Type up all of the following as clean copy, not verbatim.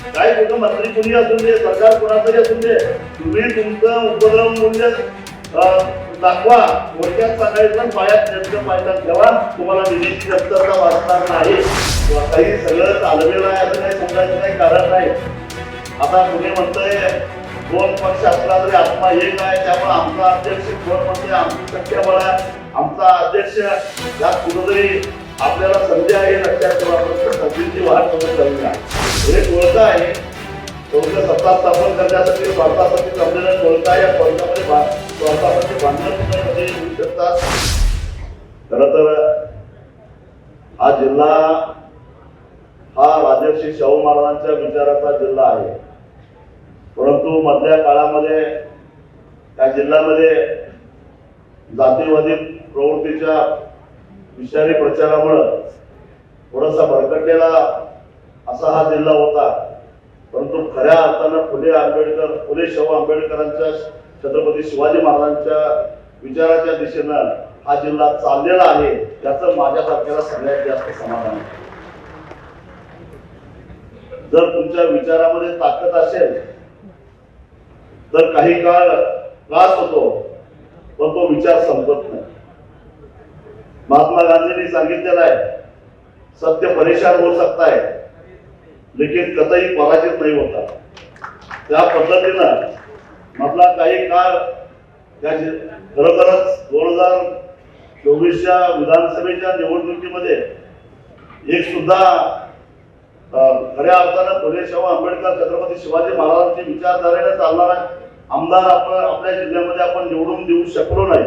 काय कुठं मंत्री कुणी असून दे, सरकार कोणाचंही असून दे, तुम्ही तुमचं उपद्रव मूल्य दाखवा. थोडक्यात सांगायचं पायात नेमकं पायदान ठेवा, तुम्हाला निधीची कमतरता वाचणार नाही. काही सगळं चालवेलं आहे असं काही समजायचं काही कारण नाही. आता कुणी म्हणतंय दोन पक्ष असला तरी आत्मा एक आहे, त्यामुळे आमचा अध्यक्ष कोण म्हणते आमची संख्या बळा, आमचा अध्यक्ष यात कुठंतरी आपल्याला संधी आहे लक्षात ठेवा. संधीची वाट बघत राहिली आहे. हे टोळका आहे. टोळका सत्ता स्थापन करण्यासाठी भारतासाठी जमलेलं टोळका या टोळक्यामध्ये भारतासाठी भांडणामध्ये होऊ शकतात. खरं तर हा जिल्हा हा राजर्षी शाहू महाराजांच्या विचाराचा जिल्हा आहे. परंतु मधल्या काळामध्ये या जिल्ह्यामध्ये जातीवादी प्रवृत्तीच्या विषारी प्रचारामुळं थोडासा भरकटलेला असा हा जिल्हा होता. परंतु खऱ्या अर्थानं फुले शाहू आंबेडकरांच्या छत्रपती शिवाजी महाराजांच्या विचाराच्या दिशेनं हा जिल्हा चाललेला आहे, याचं माझ्यासारख्याला सगळ्यात जास्त समाधान आहे. जर तुमच्या विचारामध्ये ताकद असेल तर काही काळ त्रास होतो, पण तो विचार संपत नाही. महात्मा गांधींनी सांगितलेलं आहे, सत्य परेशान हो सकता है लेकिन कतई पराजित नहीं होता. त्या पद्धतीनं मधला काही काळ खरोखरच 2024च्या विधानसभेच्या निवडणुकीमध्ये एक सुद्धा खऱ्या अर्थानं फुले शाहू आंबेडकर छत्रपती शिवाजी महाराजांची विचारधारेने चालणारा आमदार आपण आपल्या जिल्ह्यामध्ये आपण निवडून देऊ शकलो नाही.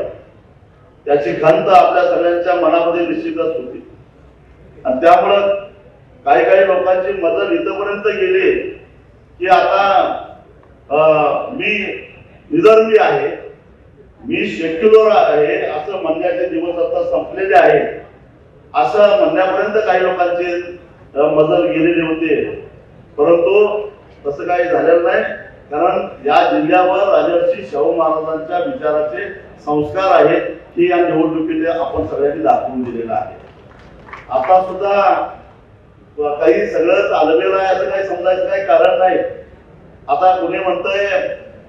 त्याची खंत आपल्या सगळ्यांच्या मनामध्ये निश्चितच होती. आणि त्यामुळं काही लोकांची मजल इथपर्यंत गेली की आता मी निधर्मी आहे, मी सेक्युलर आहे असं म्हणण्याचे दिवस आता संपलेले आहेत, असं म्हणण्यापर्यंत काही लोकांची मजल गेलेली होती. परंतु तसं काही झालेलं नाही, कारण या जिल्ह्यावर राजर्षी शाहू महाराजांच्या विचाराचे संस्कार आहेत हे या निवडणुकीत आपण सगळ्यांनी दाखवून दिलेलं आहे. आता सुद्धा काही सगळं चालवेलं आहे असं काही समजायचं काही कारण नाही. आता कुणी म्हणतंय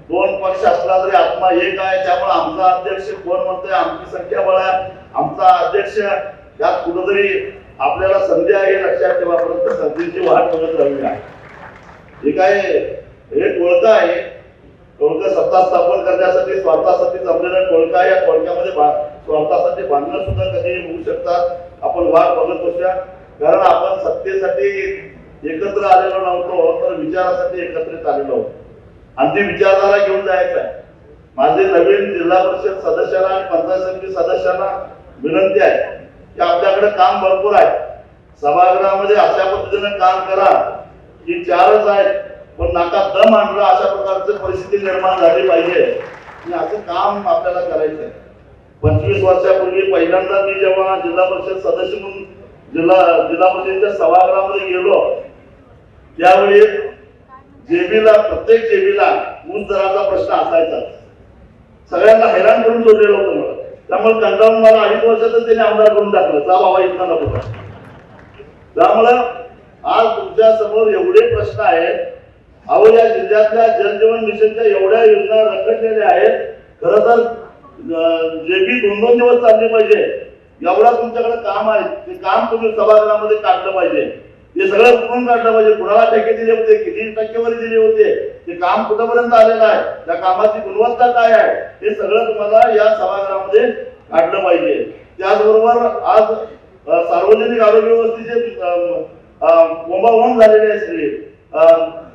दोन पक्ष असला तरी आत्मा एक आहे, त्यामुळे आमचा अध्यक्ष कोण म्हणतोय आमची संख्या बळा, आमचा अध्यक्ष यात कुठंतरी आपल्याला संधी आहे लक्षात ठेवा. परंतु संधीची वाट बघत राहिली आहे. हे काय हे टोळका आहे. टोळका सत्ता स्थापन करण्यासाठी स्वार्थासाठी जमलेलं टोळका. या टोळक्यामध्ये स्वार्थासाठी भांडणं सुद्धा कधी होऊ शकतात. आपण वाट बघत बसूया, कारण आपण सत्तेसाठी एकत्र आलेलो नव्हतो, तर विचारासाठी एकत्रित आलेलो आहोत आणि ती विचारधारा घेऊन जायचं आहे. माझे नवीन जिल्हा परिषद सदस्यांना आणि पंचायत समिती सदस्यांना विनंती आहे की आपल्याकडे काम भरपूर आहे. सभागृहामध्ये अशा पद्धतीने काम करा की 4च आहेत पण नाका दम आणला अशा प्रकारची परिस्थिती निर्माण झाली पाहिजे आणि असं काम आपल्याला करायचं आहे. 25 वर्षापूर्वी पहिल्यांदा मी जेव्हा जिल्हा परिषद सदस्य म्हणून जिल्हा परिषदेच्या सभागृहामध्ये गेलो, त्यावेळी प्रत्येक जेबीला ऊस दराचा प्रश्न असायचा. सगळ्यांना हैराण करून सोडलेलं होतं मला. त्यामुळे कंटाळून मला 2.5 वर्षातच त्यांनी आमदार करून टाकलं. जा बाबा इथं नको. त्यामुळं आज तुमच्या समोर एवढे प्रश्न आहेत. अहो, या जिल्ह्यातल्या जलजीवन मिशनच्या एवढ्या योजना रखडलेल्या आहेत. खरं तर जेबी 2-2 दिवस चालली पाहिजे, एवढा तुमच्याकडे काम आहे. ते काम तुम्ही सभागृहामध्ये काढलं पाहिजे. ते सगळं कुठून काढलं पाहिजे, कुणाला ठेके दिले होते, किती टक्केवारी दिली होते, ते काम कुठपर्यंत आलेलं आहे, त्या कामाची गुणवत्ता काय आहे, हे सगळं तुम्हाला या सभागृहामध्ये काढलं पाहिजे. त्याचबरोबर आज सार्वजनिक आरोग्य व्यवस्थेचे बोंबाबोंब झालेले आहे. सगळे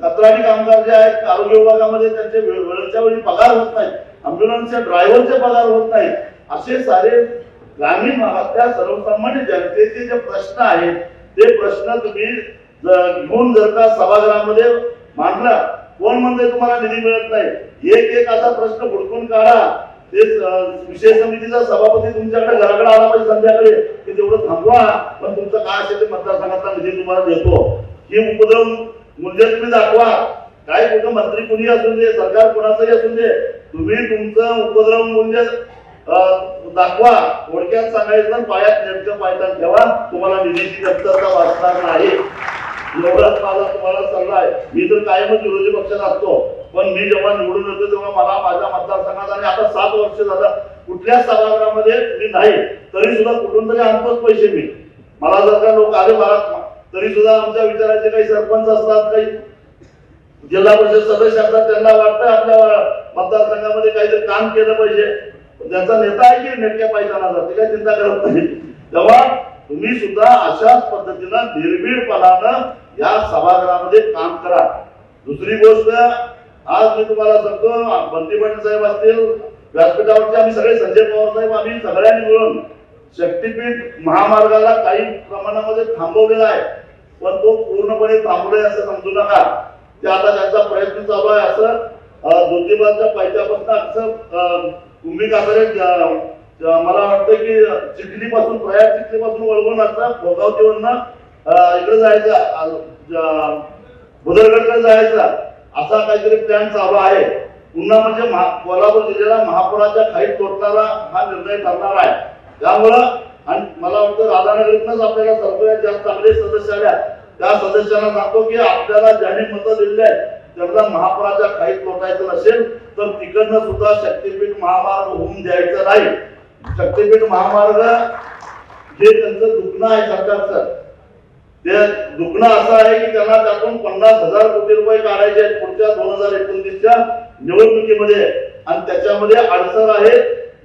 कंत्राटी कामगार जे आहेत आरोग्य विभागामध्ये त्यांचे वेळच्या वेळी पगार होत नाही, अँब्युलन्सच्या ड्रायव्हरचे पगार होत नाही. असे सारे ग्रामीण भागातल्या सर्वसामान्य जनतेचे जे प्रश्न आहेत ते प्रश्न तुम्ही घेऊन जर का सभागृहामध्ये मांडला, कोण म्हणते तुम्हाला निधी मिळत नाही, एक असा प्रश्न हुडकून काढा. ते विषय समितीचा सभापती तुमच्याकडे घराकडे आला पाहिजे संध्याकाळी की तेवढं थांबवा, पण तुमचं काय असेल ते मतदारसंघातला निधी तुम्हाला देतो. ही उपद्रव मूल्य तुम्ही दाखवा. काय कुठं मंत्री कुणी असून दे, सरकार कोणाचंही असून दे, तुम्ही तुमचं उपद्रव मूल्य दाखवा. थोडक्यात सांगायचं पायात नेमकं पायदान ठेवा, तुम्हाला निधीची कमतरता वाचणार नाही. एवढाच माझा तुम्हाला सल्ला आहे. मी तर कायमच विरोधी पक्षात असतो, पण मी जेव्हा निवडून येतो तेव्हा मला माझ्या मतदारसंघात आणि आता 7 वर्ष झालं कुठल्याच सभागृहामध्ये मी नाही, तरी सुद्धा कुठून तरी आणतोच पैसे मी. मला जर का लोक आले मला तरी सुद्धा आमच्या विचाराचे काही सरपंच असतात, काही जिल्हा परिषद सदस्य असतात, त्यांना वाटतं आपल्या मतदारसंघामध्ये काहीतरी काम केलं पाहिजे. त्यांचा नेता आहे की नेटक्या पायताना जाते, काय चिंता करत नाही. तेव्हा तुम्ही सुद्धा अशाच पद्धतीनं निर्भीडपणानं या सभागृहामध्ये काम करा. दुसरी गोष्ट, आज मी तुम्हाला सांगतो, बंटी पाटील साहेब असतील, व्यासपीठावरचे आम्ही सगळे, संजय पवार साहेब, आम्ही सगळ्यांनी मिळून शक्तीपीठ महामार्गाला काही प्रमाणामध्ये थांबवलेला आहे, पण तो पूर्णपणे थांबलाय असं समजू नका. ते आता त्यांचा प्रयत्न चालू आहे. असं ज्योतिबाच्या पायथ्यापासून असं कुंभिकापर्यंत मला वाटतं की चिखलीपासून, प्रयाग चिखलीपासून वळवून आता भोगावतीवरनं इकडे जायचं, बुदरगडकडे जायचा, असा काहीतरी प्लॅन चालू आहे. पुन्हा म्हणजे कोल्हापूर जिल्ह्याला महापुराच्या खाईत तोडणारा हा निर्णय ठरणार आहे. त्यामुळं आणि मला वाटतं राधानगरीतनंच आपल्याला सगळ्यात जास्त चांगले सदस्य आल्या, त्या सदस्यांना सांगतो की आपल्याला ज्यांनी मतं दिली आहे त्यांना महापुराच्या खाईत तोडायचं नसेल तर तिकडनं सुद्धा शक्तीपीठ महामार्ग होऊन द्यायचं नाही. शक्तीपीठ महामार्ग जे त्यांचं दुखणं आहे सरकारचं, ते दुखणं असं आहे की त्यांना त्यातून 50,000 कोटी रुपये काढायचे आहेत पुढच्या 2029च्या निवडणुकीमध्ये, आणि त्याच्यामध्ये अडचण आहे.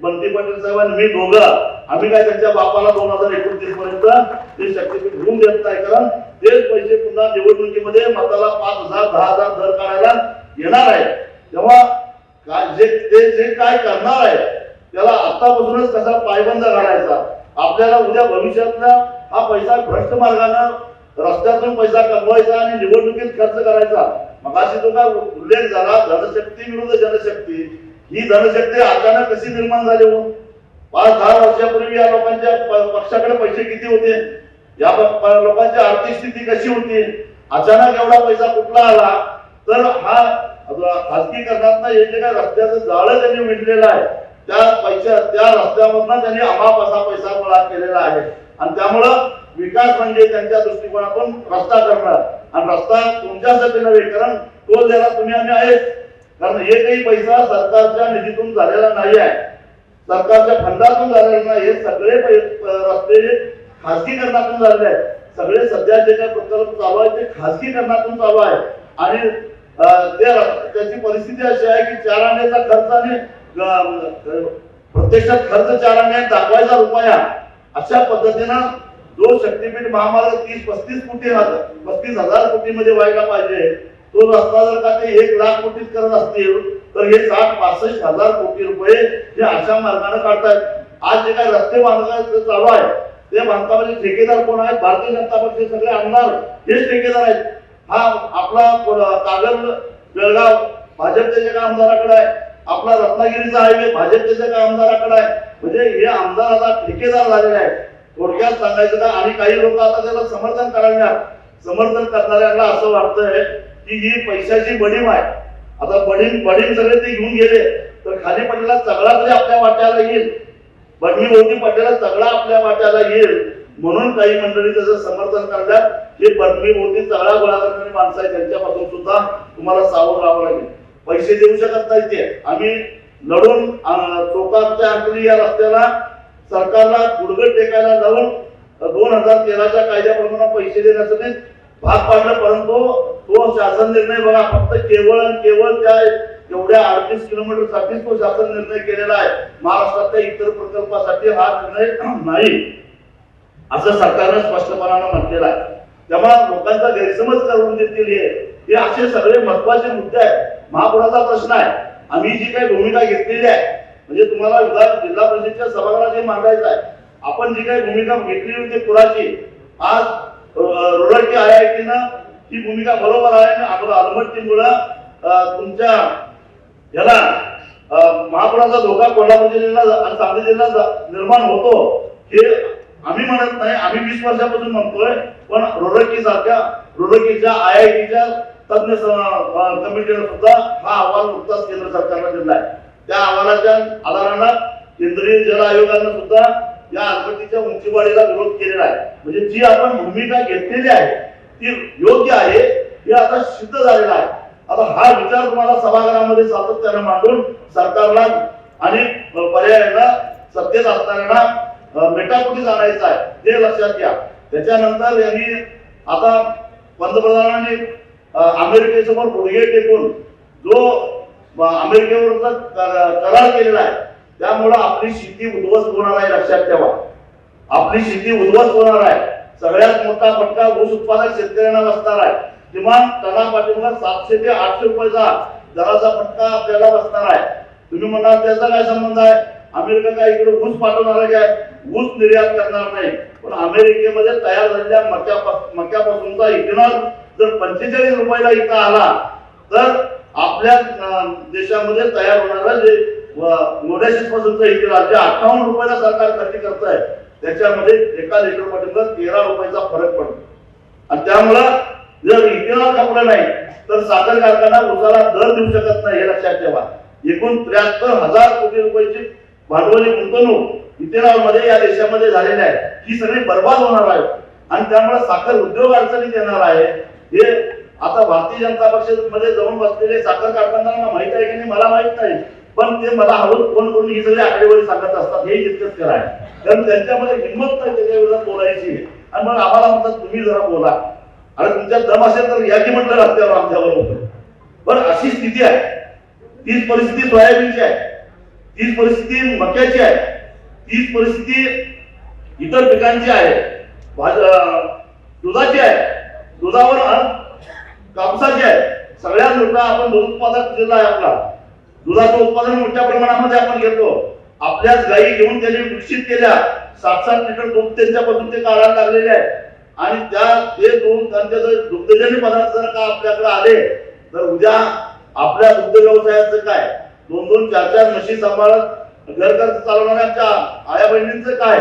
बंटी पाटील साहेबांनी मी दोघं आम्ही काय त्यांच्या बापाला 2029 पर्यंत ते शक्तीपीठ होऊन देत नाही, कारण तेच पैसे पुन्हा निवडणुकीमध्ये मताला 5,000 10,000 दर काढायला येणार आहे. तेव्हा जे काय करणार आहे त्याला आतापासूनच कसा पायबंद घालायचा. आपल्याला उद्या भविष्यातला हा पैसा भ्रष्ट मार्गाने रस्त्यातून पैसा कमवायचा आणि निवडणुकीत खर्च करायचा. मगाशी जो काय उल्लेख झाला धनशक्ती विरुद्ध जनशक्ती, ही धनशक्ती अचानक कशी निर्माण झाली हो? 5-10 वर्षापूर्वी या लोकांच्या पक्षाकडे पैसे किती होते? या लोकांची आर्थिक स्थिती कशी होती? अचानक एवढा पैसा कुठला आला? तर हा खासगीकरणात हे जे काय रस्त्याचं जाळं त्यांनी विणलेलं आहे त्या रस्त्यामधून त्यांनी अमाप असा पैसा गोळा केलेला आहे. आणि त्यामुळं विकास म्हणजे त्यांच्या दृष्टिकोनातून रस्ता करणार, आणि रस्ता तुमच्यासाठी नव्हे, कारण टोल द्यायला तुम्ही आम्ही आहेच. कारण हे काही पैसा सरकारच्या निधीतून झालेला नाही आहे, सरकारच्या फंडातून झालेला नाही. हे सगळे रस्ते खासगीकरणातून झालेले आहेत. सगळे सध्या जे काही प्रकल्प चालू आहे ते खासगीकरणातून चालू आहे. आणि त्याची परिस्थिती अशी आहे की 4 आण्याचा खर्च आणि प्रत्यक्षात खर्च 4 आणे दाखवायचा रुपया, अशा पद्धतीनं जो शक्तीपीठ महामार्ग 30-35 कोटी 35,000 कोटी मध्ये व्हायला पाहिजे, तो रस्ता जर का ते 1 लाख कोटीत करत असतील तर हे 60-65,000 कोटी रुपये हे अशा मार्गाने काढतायत. आज जे काही रस्ते बांधकाम चालू आहे ते बांधकामाचे ठेकेदार कोण आहेत? भारतीय जनता पक्षाचे सगळे आमदार हेच ठेकेदार आहेत. हा आपला कागल बेळगाव भाजपच्या एका आमदाराकडे आहे, आपला रत्नागिरीचा हायवे भाजपच्या एका आमदाराकडे आहे. म्हणजे हे आमदार आता ठेकेदार झालेले आहेत. थोडक्यात सांगायचं का, आणि काही लोक आता त्याला समर्थन करणाऱ्यांना असं वाटतंय की ही पैशाची बडीम आहे. आता बडीम सगळे ते घेऊन गेले तर खाली पडलेला सगळा तरी आपल्या वाट्याला येईल, बडणीभोवती पडलेला सगळा आपल्या वाट्याला येईल, म्हणून काही मंडळी त्याचं समर्थन करतात. हे बडणीभोवती सगळा गोळा करणारी माणसं आहे, त्यांच्यापासून सुद्धा तुम्हाला सावध राहावं लागेल. पैसे देऊ शकत नाही ते. आम्ही लढून चोकाच्या अंकली या रस्त्याला सरकारला गुडघे टेकायला लावून 2013च्या कायद्याप्रमाणे पैसे देण्यासाठी भाग पाडलं, परंतु तो शासन निर्णय बघा, फक्त केवळ आणि केवळ त्या एवढ्या 38 किलोमीटरसाठी तो शासन निर्णय केलेला आहे. महाराष्ट्रातल्या इतर प्रकल्पासाठी हा निर्णय नाही असं सरकारने स्पष्टपणाने म्हटलेलं आहे. तेव्हा लोकांचा गैरसमज करून देतील हे असे सगळे महत्वाचे मुद्दे आहेत. महापुराचा प्रश्न आहे, आम्ही जी काही भूमिका घेतलेली आहे, म्हणजे तुम्हाला जिल्हा परिषदेच्या सभागृहात जे मांडायचं आहे, आपण जी काही भूमिका घेतली होती पुराची, आज रुरकी IIT-नं ही भूमिका बरोबर आहे. अलमट्टीमुळं तुमच्या याला महापुराचा धोका कोल्हापूर जिल्ह्याला आणि सांगली जिल्ह्यात निर्माण होतो हे आम्ही म्हणत नाही, आम्ही 20 वर्षापासून म्हणतोय. पण रुरकीच्या IIT-च्या तज्ञ कमिटीने सुद्धा हा अहवाल नुकताच केंद्र सरकारला दिला आहे. त्या अहवालाच्या आधारानं केंद्रीय जल आयोगाने सुद्धा या अलमट्टीच्या उंचीवाढीला विरोध केलेला आहे. म्हणजे जी आपण भूमिका घेतलेली आहे ती योग्य आहे हे आता सिद्ध झालेलं आहे. आता हा विचार तुम्हाला सभागृहामध्ये सातत्याने मांडून सरकारला आणि पर्यायाला सत्तेत असणाऱ्यांना मेटाकुटीस आणायचं आहे हे लक्षात घ्या. त्याच्यानंतर यांनी आता पंतप्रधानांनी अमेरिकेसमोर गुडघे टेकून जो अमेरिकेवर करार केलेला आहे त्यामुळे आपली शेती उद्ध्वस्त होणार आहे. लक्षात ठेवा, आपली शेती उद्ध्वस्त होणार आहे. सगळ्यात मोठा फटका ऊस उत्पादक शेतकऱ्यांना बसणार आहे. किमान टना पाठीमागे 700 ते 800 रुपयाचा दराचा फटका आपल्याला बसणार आहे. तुम्ही म्हणाल त्याचा काय संबंध आहे? अमेरिका काय इकडे ऊस पाठवणार आहे काय? ऊस निर्यात करणार नाही, पण अमेरिकेमध्ये तयार झालेल्या मक्यापासूनचा इथेनॉल जर 45 रुपयाला इथं आला तर आपल्या देशामध्ये तयार होणारा जे मोलॅसिस पासूनचा इथेनॉल जे 58 रुपयाला सरकार खरेदी करत आहे त्याच्यामध्ये एका लिटर पाठीमागे 13 रुपयाचा फरक पडतो. आणि त्यामुळं जर इथेनॉल खपलं नाही तर साखर कारखाना ऊसाला दर देऊ शकत नाही हे लक्षात ठेवा. एकूण 73,000 कोटी रुपयाची भांडवली गुंतवणूक इथेनॉल मध्ये या देशामध्ये झालेली आहे. ही सगळी बर्बाद होणार आहे आणि त्यामुळे साखर उद्योग अडचणीत येणार आहे. हे आता भारतीय जनता पक्षामध्ये जाऊन बसलेले साखर कारखानदारांना माहित आहे की नाही मला माहित नाही, पण ते मला हळूच फोन करून ही सगळी आकडेवारी सांगत असतात. हे जितकंच खरं आहे, कारण त्यांच्यामध्ये हिंमत नाही त्याच्या विरोधात बोलायची. आणि मग आम्हाला म्हणतात तुम्ही जरा बोला, आणि तुमच्यात दम असेल तर या की म्हटलं रस्त्यावर आमच्याबरोबर. पण अशी स्थिती आहे, तीच परिस्थिती सोयाबीनची आहे, तीच परिस्थिती मक्याची आहे, तीच परिस्थिती इतर पिकांची आहे, दुधाची आहे, दुधावर कापसाची आहे. सगळ्यात मोठा आपण दूध उत्पादक जिल्हा आहे आपला. दुधाचं उत्पादन मोठ्या प्रमाणामध्ये आपण घेतो. आपल्याच गायी घेऊन त्यांनी विकसित केल्या 7-7 लिटर दूध त्यांच्यापासून ते काढायला लागलेले आहे. आणि ते दूध त्यांचे दुग्धजन्य पदार्थ जर का आपल्याकडे आले तर उद्या आपल्या दुग्ध व्यवसायाचं काय? 2-2, 4-4 म्हशी सांभाळत घर खर्च चालवणाऱ्या आमच्या आया बहिणींचं काय?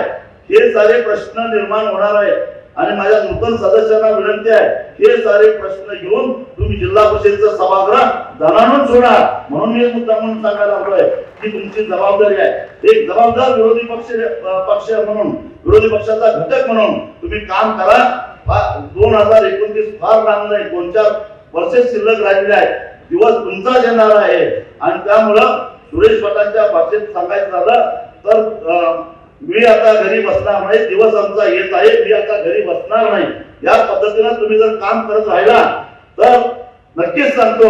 हे सारे प्रश्न निर्माण होणार आहे. आणि माझ्या नूतन सदस्यांना विनंती आहे, हे सारे प्रश्न घेऊन तुम्ही जिल्हा परिषदेचं सभागृह दणाणून सोडा. म्हणून मी मुद्दा म्हणून सांगायला लागलोय की तुमची जबाबदारी आहे. एक जबाबदार विरोधी पक्ष म्हणून, विरोधी पक्षाचा घटक म्हणून तुम्ही काम करा. 2029 फार लांब नाही, 2-4 वर्षे शिल्लक राहिलेले आहेत. दिवस तुमचाच येणार आहे. आणि त्यामुळं सुरेश भटांच्या भाषेत सांगायचं झालं तर मी आता घरी बसणार नाही, दिवस आमचा येत आहे, मी आता घरी बसणार नाही. या पद्धतीने तुम्ही जर काम करत राहिला तर नक्कीच सांगतो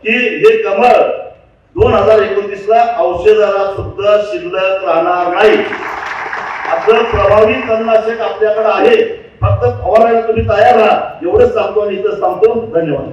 की हे कमळ 2029ला औषधाला सुद्धा शिल्लक राहणार नाही. आपलं प्रभावी तणनाशक आपल्याकडे आहे, फक्त फवारायला तुम्ही तयार राहा. एवढंच सांगतो आणि इथं सांगतो. धन्यवाद.